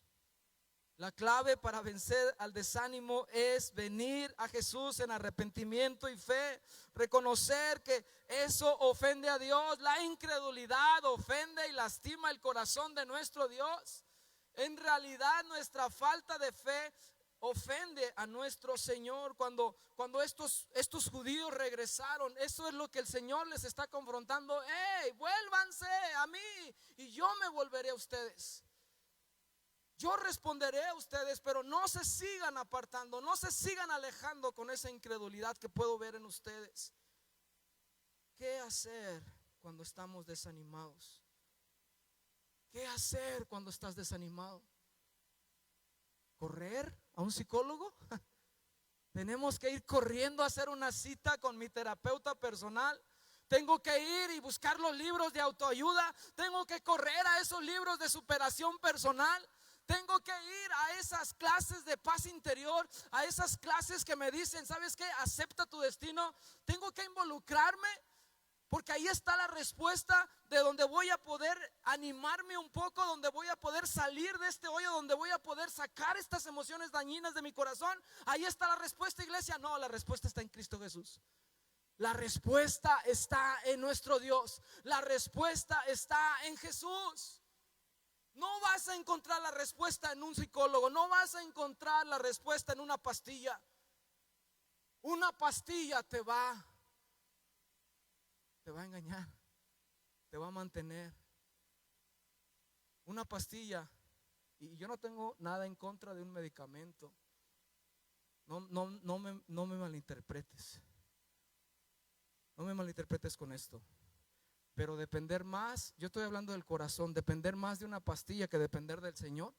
La clave para vencer al desánimo es venir a Jesús en arrepentimiento y fe. Reconocer que eso ofende a Dios. La incredulidad ofende y lastima el corazón de nuestro Dios. En realidad nuestra falta de fe ofende a nuestro Señor. Cuando estos judíos regresaron, eso es lo que el Señor les está confrontando. ¡Hey, vuélvanse a mí y yo me volveré a ustedes! Yo responderé a ustedes, pero no se sigan apartando, no se sigan alejando con esa incredulidad que puedo ver en ustedes. ¿Qué hacer cuando estamos desanimados? ¿Qué hacer cuando estás desanimado? ¿Correr a un psicólogo? Tenemos que ir corriendo a hacer una cita con mi terapeuta personal. Tengo que ir y buscar los libros de autoayuda. Tengo que correr a esos libros de superación personal. Tengo que ir a esas clases de paz interior, a esas clases que me dicen: ¿sabes qué? Acepta tu destino. Tengo que involucrarme. Porque ahí está la respuesta de donde voy a poder animarme un poco, donde voy a poder salir de este hoyo, donde voy a poder sacar estas emociones dañinas de mi corazón. Ahí está la respuesta, iglesia. No, la respuesta está en Cristo Jesús. La respuesta está en nuestro Dios. La respuesta está en Jesús. No vas a encontrar la respuesta en un psicólogo. No vas a encontrar la respuesta en una pastilla. Una pastilla te va a engañar, te va a mantener. Una pastilla, y yo no tengo nada en contra de un medicamento. No me malinterpretes. No me malinterpretes con esto. Pero depender más, yo estoy hablando del corazón, depender más de una pastilla que depender del Señor,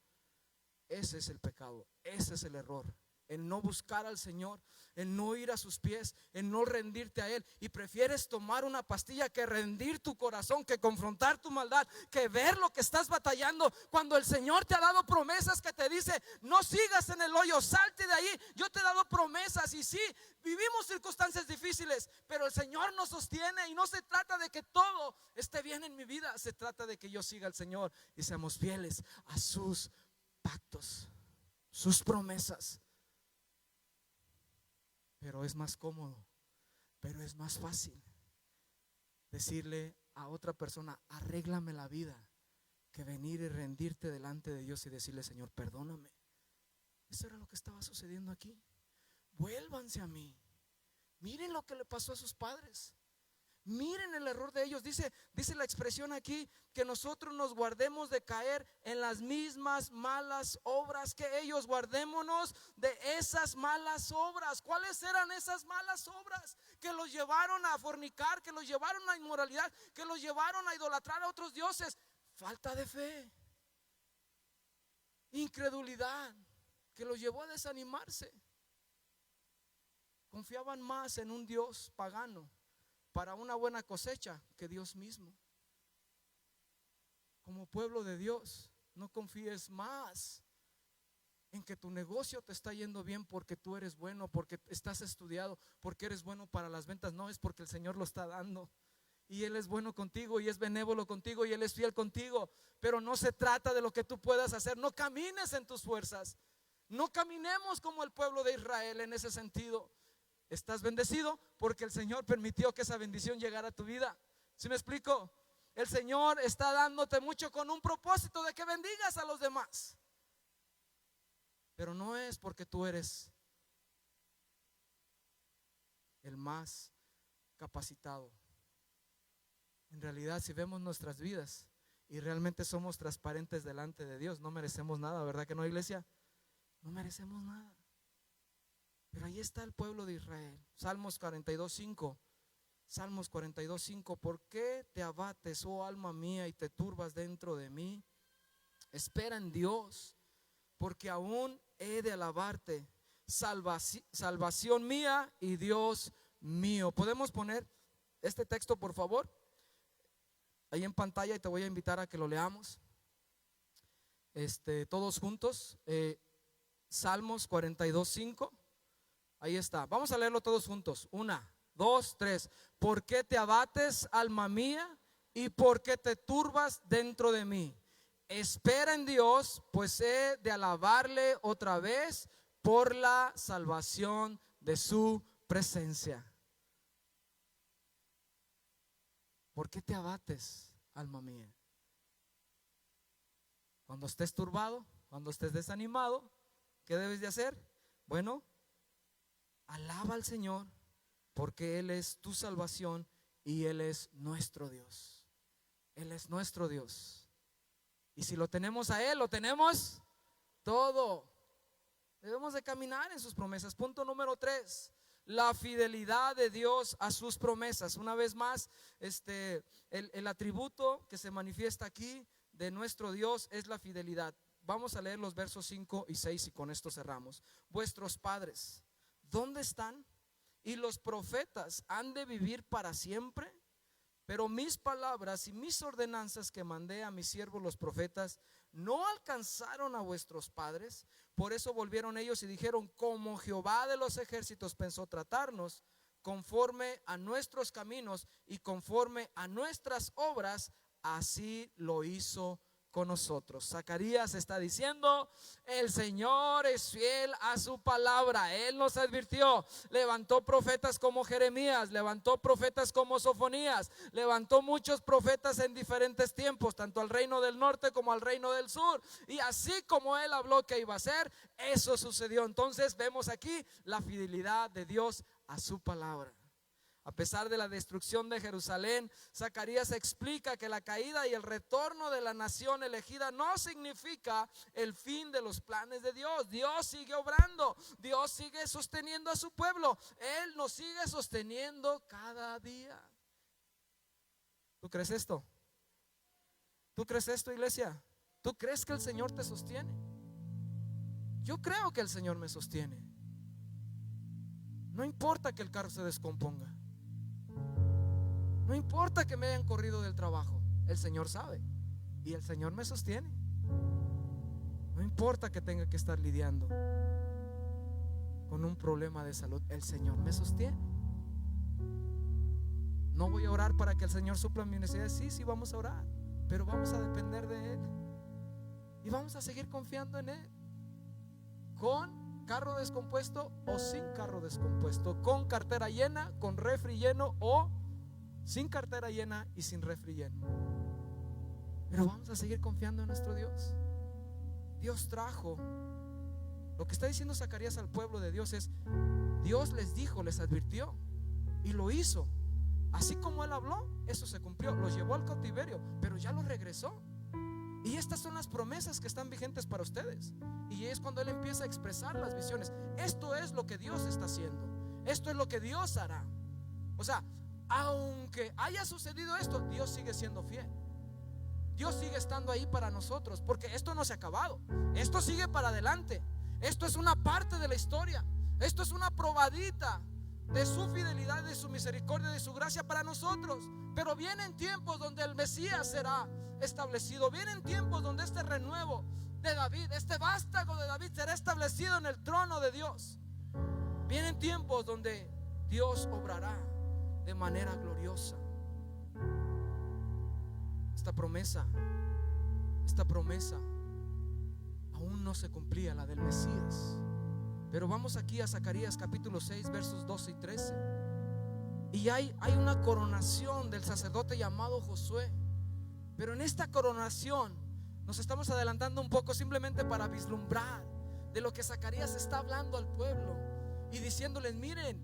ese es el pecado, ese es el error. En no buscar al Señor, en no ir a sus pies, en no rendirte a Él. Y prefieres tomar una pastilla que rendir tu corazón, que confrontar tu maldad, que ver lo que estás batallando. Cuando el Señor te ha dado promesas que te dice: no sigas en el hoyo, salte de ahí. Yo te he dado promesas, y sí, vivimos circunstancias difíciles, pero el Señor nos sostiene. Y no se trata de que todo esté bien en mi vida, se trata de que yo siga al Señor y seamos fieles a sus pactos, sus promesas. Pero es más cómodo, pero es más fácil decirle a otra persona: arréglame la vida, que venir y rendirte delante de Dios y decirle: Señor, perdóname. Eso era lo que estaba sucediendo aquí. Vuélvanse a mí. Miren lo que le pasó a sus padres. Miren el error de ellos. Dice la expresión aquí, que nosotros nos guardemos de caer en las mismas malas obras que ellos. Guardémonos de esas malas obras. ¿Cuáles eran esas malas obras? Que los llevaron a fornicar, que los llevaron a inmoralidad, que los llevaron a idolatrar a otros dioses. Falta de fe, incredulidad, que los llevó a desanimarse. Confiaban más en un Dios pagano para una buena cosecha que Dios mismo. Como pueblo de Dios, no confíes más en que tu negocio te está yendo bien porque tú eres bueno, porque estás estudiado, porque eres bueno para las ventas. No, es porque el Señor lo está dando, y Él es bueno contigo, y es benévolo contigo, y Él es fiel contigo. Pero no se trata de lo que tú puedas hacer. No camines en tus fuerzas. No caminemos como el pueblo de Israel en ese sentido. Estás bendecido porque el Señor permitió que esa bendición llegara a tu vida. ¿Sí me explico? El Señor está dándote mucho con un propósito de que bendigas a los demás. Pero no es porque tú eres el más capacitado. En realidad, si vemos nuestras vidas y realmente somos transparentes delante de Dios, no merecemos nada, ¿verdad que no, iglesia? No merecemos nada. Pero ahí está el pueblo de Israel. Salmos 42:5. Salmos 42:5. ¿Por qué te abates, oh alma mía, y te turbas dentro de mí? Espera en Dios, porque aún he de alabarte, salvación mía y Dios mío. ¿Podemos poner este texto, por favor, ahí en pantalla? Y te voy a invitar a que lo leamos todos juntos. Salmos 42:5. Ahí está, vamos a leerlo todos juntos. 1, 2, 3. ¿Por qué te abates, alma mía, y por qué te turbas dentro de mí? Espera en Dios, pues he de alabarle otra vez por la salvación de su presencia. ¿Por qué te abates, alma mía? Cuando estés turbado, cuando estés desanimado, ¿qué debes de hacer? Bueno, alaba al Señor, porque Él es tu salvación y Él es nuestro Dios. Él es nuestro Dios. Y si lo tenemos a Él, lo tenemos todo. Debemos de caminar en sus promesas. Punto número 3, la fidelidad de Dios a sus promesas. Una vez más, el atributo que se manifiesta aquí de nuestro Dios es la fidelidad. Vamos a leer los versos 5 y 6 y con esto cerramos. Vuestros padres, ¿dónde están? Y los profetas, ¿han de vivir para siempre? Pero mis palabras y mis ordenanzas que mandé a mis siervos los profetas no alcanzaron a vuestros padres. Por eso volvieron ellos y dijeron: como Jehová de los ejércitos pensó tratarnos, conforme a nuestros caminos y conforme a nuestras obras, así lo hizo con nosotros. Zacarías está diciendo: el Señor es fiel a su palabra. Él nos advirtió, levantó profetas como Jeremías, levantó profetas como Sofonías, levantó muchos profetas en diferentes tiempos, tanto al reino del norte como al reino del sur, y así como él habló que iba a ser, eso sucedió. Entonces vemos aquí la fidelidad de Dios a su palabra. A pesar de la destrucción de Jerusalén, Zacarías explica que la caída y el retorno de la nación elegida no significa el fin de los planes de Dios. Dios sigue obrando, Dios sigue sosteniendo a su pueblo, Él nos sigue sosteniendo cada día. ¿Tú crees esto? ¿Tú crees esto, iglesia? ¿Tú crees que el Señor te sostiene? Yo creo que el Señor me sostiene. No importa que el carro se descomponga, no importa que me hayan corrido del trabajo, el Señor sabe y el Señor me sostiene. No importa que tenga que estar lidiando con un problema de salud, el Señor me sostiene. No voy a orar para que el Señor supla mi necesidad. Sí, vamos a orar, pero vamos a depender de Él y vamos a seguir confiando en Él. Con carro descompuesto o sin carro descompuesto, con cartera llena, con refri lleno o sin cartera llena y sin refri lleno. Pero vamos a seguir confiando en nuestro Dios. Dios trajo. Lo que está diciendo Zacarías al pueblo de Dios es: Dios les dijo, les advirtió y lo hizo. Así como Él habló, eso se cumplió. Los llevó al cautiverio, pero ya los regresó. Y estas son las promesas que están vigentes para ustedes. Y es cuando Él empieza a expresar las visiones. Esto es lo que Dios está haciendo, esto es lo que Dios hará. O sea, aunque haya sucedido esto, Dios sigue siendo fiel. Dios sigue estando ahí para nosotros, porque esto no se ha acabado, esto sigue para adelante. Esto es una parte de la historia, esto es una probadita de su fidelidad, de su misericordia, de su gracia para nosotros. Pero vienen tiempos donde el Mesías será establecido. Vienen tiempos donde este renuevo de David, este vástago de David, será establecido en el trono de Dios. Vienen tiempos donde Dios obrará de manera gloriosa. Esta promesa aún no se cumplía, la del Mesías. Pero vamos aquí a Zacarías capítulo 6 versos 12 y 13. Y hay una coronación del sacerdote llamado Josué. Pero en esta coronación nos estamos adelantando un poco simplemente para vislumbrar de lo que Zacarías está hablando al pueblo y diciéndoles: miren,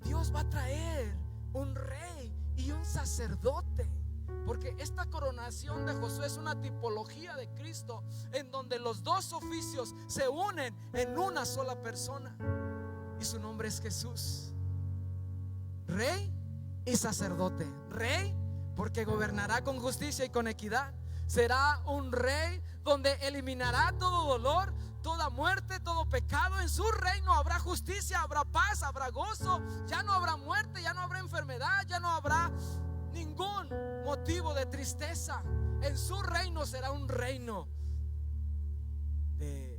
Dios va a traer un rey y un sacerdote. Porque esta coronación de Josué es una tipología de Cristo, en donde los dos oficios se unen en una sola persona, y su nombre es Jesús. Rey y sacerdote. Rey porque gobernará con justicia y con equidad. Será un rey donde eliminará todo dolor, toda muerte, todo pecado. En su reino habrá justicia, habrá paz, habrá gozo. Ya no habrá muerte, ya no habrá enfermedad, ya no habrá ningún motivo de tristeza. En su reino será un reino de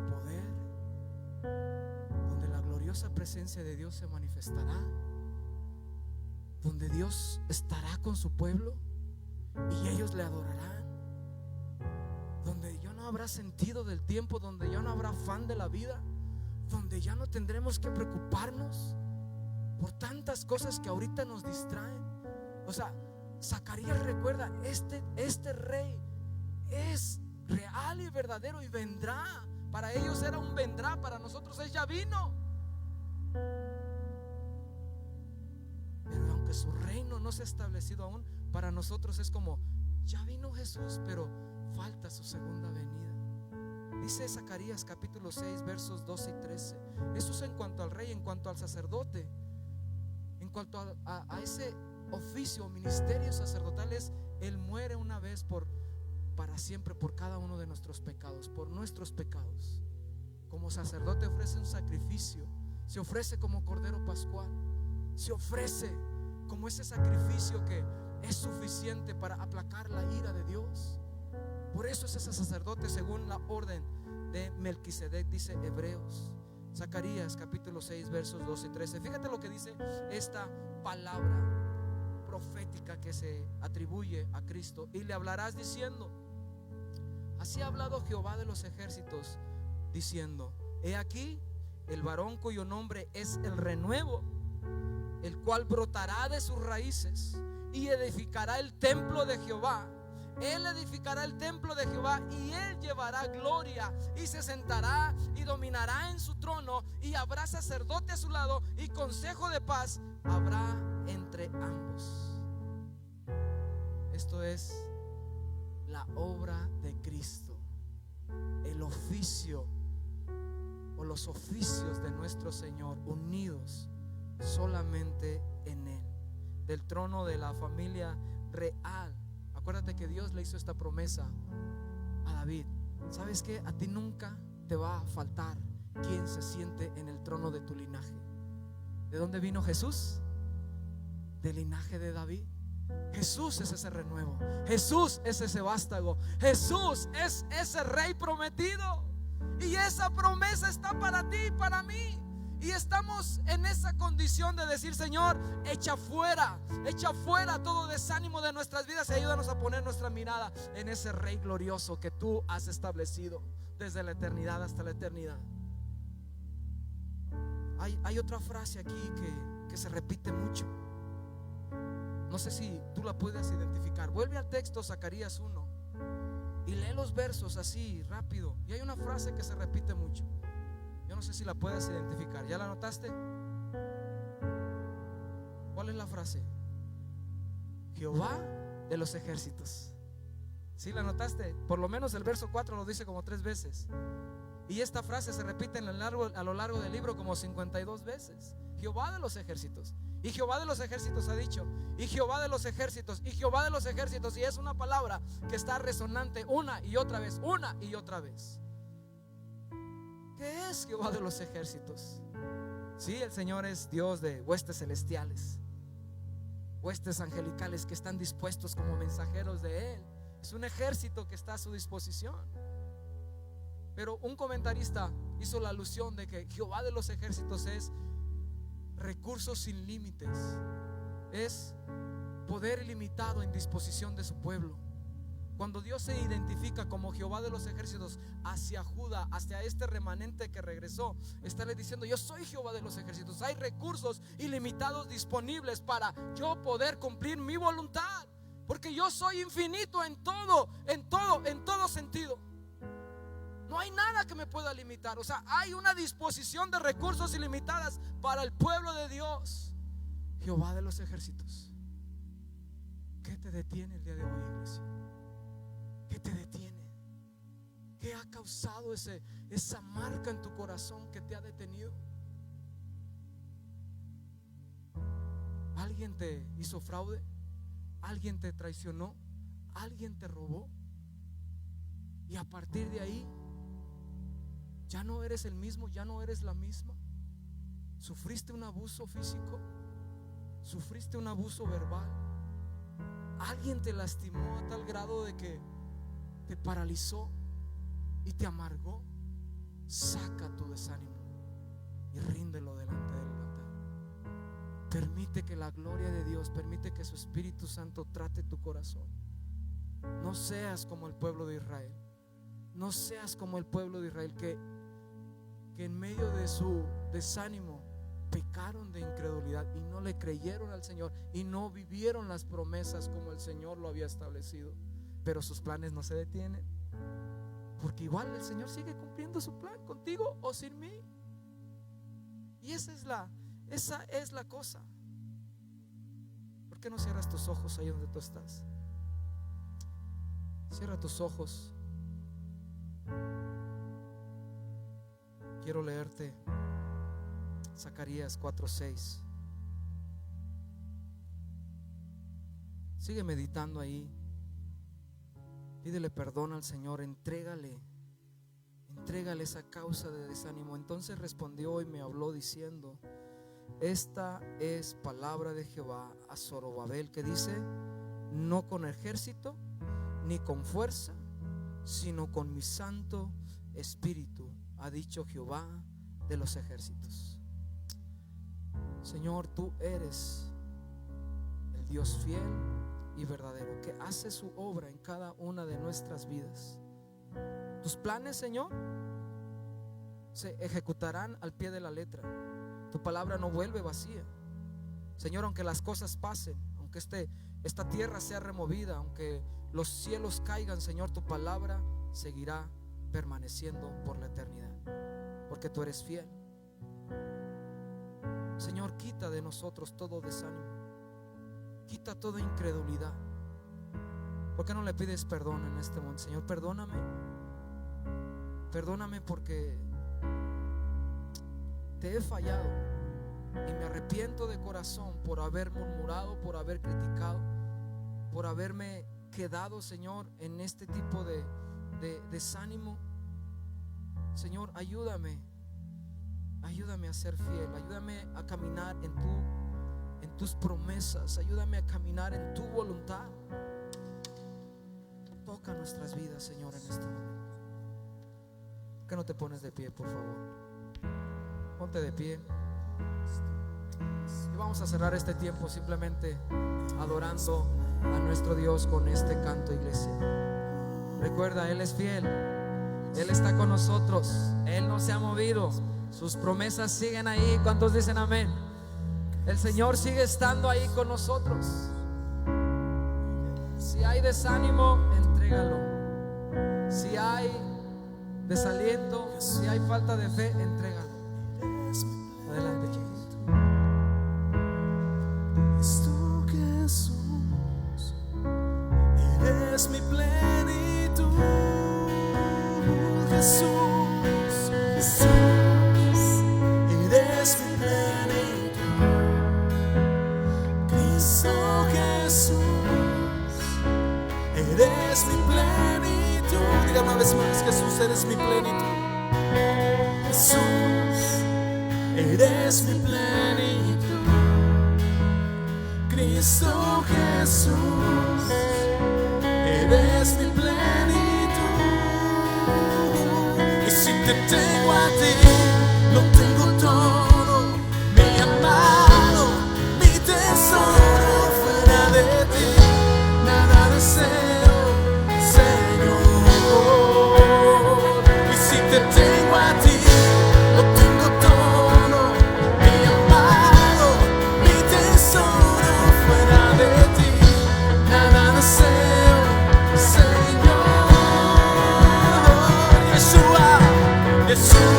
poder, donde la gloriosa presencia de Dios se manifestará, donde Dios estará con su pueblo y ellos le adorarán, donde ya no habrá sentido del tiempo, donde ya no habrá afán de la vida, donde ya no tendremos que preocuparnos por tantas cosas que ahorita nos distraen. O sea, Zacarías recuerda: este rey es real y verdadero y vendrá. Para ellos era un vendrá, para nosotros es ya vino. Pero aunque su reino no se ha establecido aún, para nosotros es como: ya vino Jesús, pero falta su segunda venida. Dice Zacarías capítulo 6 versos 12 y 13. Eso es en cuanto al rey. En cuanto al sacerdote, en cuanto a ese oficio, ministerio sacerdotal, Él muere una vez para siempre por cada uno de nuestros pecados, por nuestros pecados. Como sacerdote ofrece un sacrificio, se ofrece como cordero pascual, se ofrece como ese sacrificio que es suficiente para aplacar la ira de Dios. Por eso es ese sacerdote según la orden de Melquisedec, dice Hebreos, Zacarías capítulo 6 versos 12 y 13. Fíjate lo que dice esta palabra profética que se atribuye a Cristo. Y le hablarás diciendo: así ha hablado Jehová de los ejércitos, diciendo: he aquí el varón cuyo nombre es el renuevo, el cual brotará de sus raíces y edificará el templo de Jehová. Él edificará el templo de Jehová y él llevará gloria y se sentará y dominará en su trono, y habrá sacerdote a su lado y consejo de paz habrá entre ambos. Esto es la obra de Cristo, el oficio o los oficios de nuestro Señor unidos solamente en Él. Del trono de la familia real. Acuérdate que Dios le hizo esta promesa a David. ¿Sabes qué? A ti nunca te va a faltar quien se siente en el trono de tu linaje. ¿De dónde vino Jesús? Del linaje de David. Jesús es ese renuevo. Jesús es ese vástago. Jesús es ese rey prometido. Y esa promesa está para ti y para mí. Y estamos en esa condición de decir: Señor, echa fuera todo desánimo de nuestras vidas y ayúdanos a poner nuestra mirada en ese Rey glorioso que tú has establecido desde la eternidad hasta la eternidad. Hay otra frase aquí que se repite mucho. No sé si tú la puedes identificar. Vuelve al texto, Zacarías 1, y lee los versos así rápido. Y hay una frase que se repite mucho. Yo no sé si la puedes identificar. ¿Ya la notaste? ¿Cuál es la frase? Jehová de los ejércitos. ¿Sí la notaste? Por lo menos el verso 4 lo dice como 3 veces. Y esta frase se repite a lo largo del libro como 52 veces. Jehová de los ejércitos. Y Jehová de los ejércitos ha dicho. Y Jehová de los ejércitos. Y Jehová de los ejércitos. Y es una palabra que está resonante una y otra vez. Una y otra vez. ¿Qué es Jehová de los ejércitos? Sí, el Señor es Dios de huestes celestiales, huestes angelicales que están dispuestos como mensajeros de Él. Es un ejército que está a su disposición. Pero un comentarista hizo la alusión de que Jehová de los ejércitos es recursos sin límites, es poder ilimitado en disposición de su pueblo. Cuando Dios se identifica como Jehová de los ejércitos hacia Judá, hacia este remanente que regresó, está le diciendo: yo soy Jehová de los ejércitos. Hay recursos ilimitados disponibles para yo poder cumplir mi voluntad, porque yo soy infinito en todo sentido. No hay nada que me pueda limitar. O sea, hay una disposición de recursos ilimitadas para el pueblo de Dios. Jehová de los ejércitos. ¿Qué te detiene el día de hoy, iglesia? ¿Qué te detiene? ¿Qué ha causado esa marca en tu corazón que te ha detenido? ¿Alguien te hizo fraude? ¿Alguien te traicionó? ¿Alguien te robó? Y a partir de ahí ya no eres el mismo, ya no eres la misma. ¿Sufriste un abuso físico? ¿Sufriste un abuso verbal? ¿Alguien te lastimó a tal grado de que te paralizó y te amargó? Saca tu desánimo y ríndelo delante del altar. Permite que la gloria de Dios, permite que su Espíritu Santo trate tu corazón. No seas como el pueblo de Israel. No seas como el pueblo de Israel que en medio de su desánimo pecaron de incredulidad y no le creyeron al Señor y no vivieron las promesas como el Señor lo había establecido. Pero sus planes no se detienen, porque igual el Señor sigue cumpliendo su plan contigo o sin mí. Y esa es la cosa. ¿Por qué no cierras tus ojos ahí donde tú estás? Cierra tus ojos. Quiero leerte Zacarías 4:6. Sigue meditando ahí. Pídele perdón al Señor, entrégale esa causa de desánimo. Entonces respondió y me habló diciendo: esta es palabra de Jehová a Zorobabel, que dice: no con ejército ni con fuerza, sino con mi santo espíritu, ha dicho Jehová de los ejércitos. Señor, tú eres el Dios fiel y verdadero, que hace su obra en cada una de nuestras vidas. Tus planes, Señor, se ejecutarán al pie de la letra. Tu palabra no vuelve vacía. Señor, aunque las cosas pasen, aunque esta tierra sea removida, aunque los cielos caigan, Señor, tu palabra seguirá permaneciendo por la eternidad, porque tú eres fiel. Señor, quita de nosotros todo desánimo, quita toda incredulidad. ¿Por qué no le pides perdón en este momento? Señor, perdóname porque te he fallado y me arrepiento de corazón por haber murmurado, por haber criticado, por haberme quedado, Señor, en este tipo de desánimo. Señor, ayúdame a ser fiel, ayúdame a caminar en tus promesas, ayúdame a caminar en tu voluntad. Toca nuestras vidas, Señor, en este momento. ¿Por qué no te pones de pie, por favor? Ponte de pie. Y vamos a cerrar este tiempo simplemente adorando a nuestro Dios con este canto, iglesia. Recuerda, Él es fiel, Él está con nosotros, Él no se ha movido, sus promesas siguen ahí. ¿Cuántos dicen amén? El Señor sigue estando ahí con nosotros. Si hay desánimo, entrégalo. Si hay desaliento, si hay falta de fe, entrégalo. Adelante, chicos. Es tú, Jesús, eres mi plenitud. Jesús, Jesús, eres mi plenitud. Cristo Jesús, eres mi plenitud. Diga una vez más: Jesús, eres mi plenitud. Jesús, eres mi plenitud. Cristo Jesús, eres mi plenitud. Y si te tengo a ti, lo tengo todo, mi amado, mi tesoro. Fuera de ti, nada deseo, Señor. Y si te tengo a ti, lo tengo todo, mi amado, mi tesoro. Fuera de ti, nada deseo, Señor. Yeshua, Yeshua.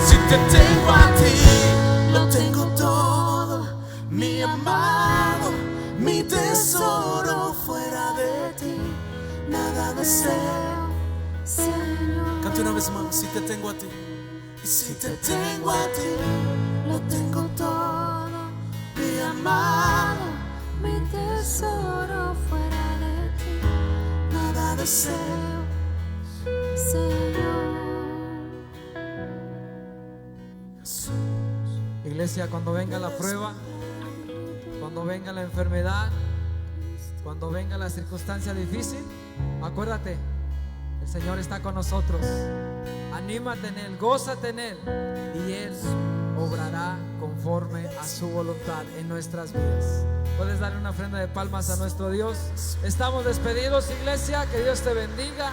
Si te tengo a ti, lo tengo todo, mi amado, mi tesoro. Fuera de ti, nada deseo, Señor. Cante una vez más: si te tengo a ti. Y si te tengo a ti, lo tengo todo, mi amado, mi tesoro. Fuera de ti, nada deseo, Señor. Iglesia, cuando venga la prueba, cuando venga la enfermedad, Cuando venga la circunstancia difícil, acuérdate, el Señor está con nosotros. Anímate en Él, gózate en Él, y Él obrará conforme a su voluntad en nuestras vidas. Puedes darle una ofrenda de palmas a nuestro Dios. Estamos despedidos, iglesia. Que Dios te bendiga.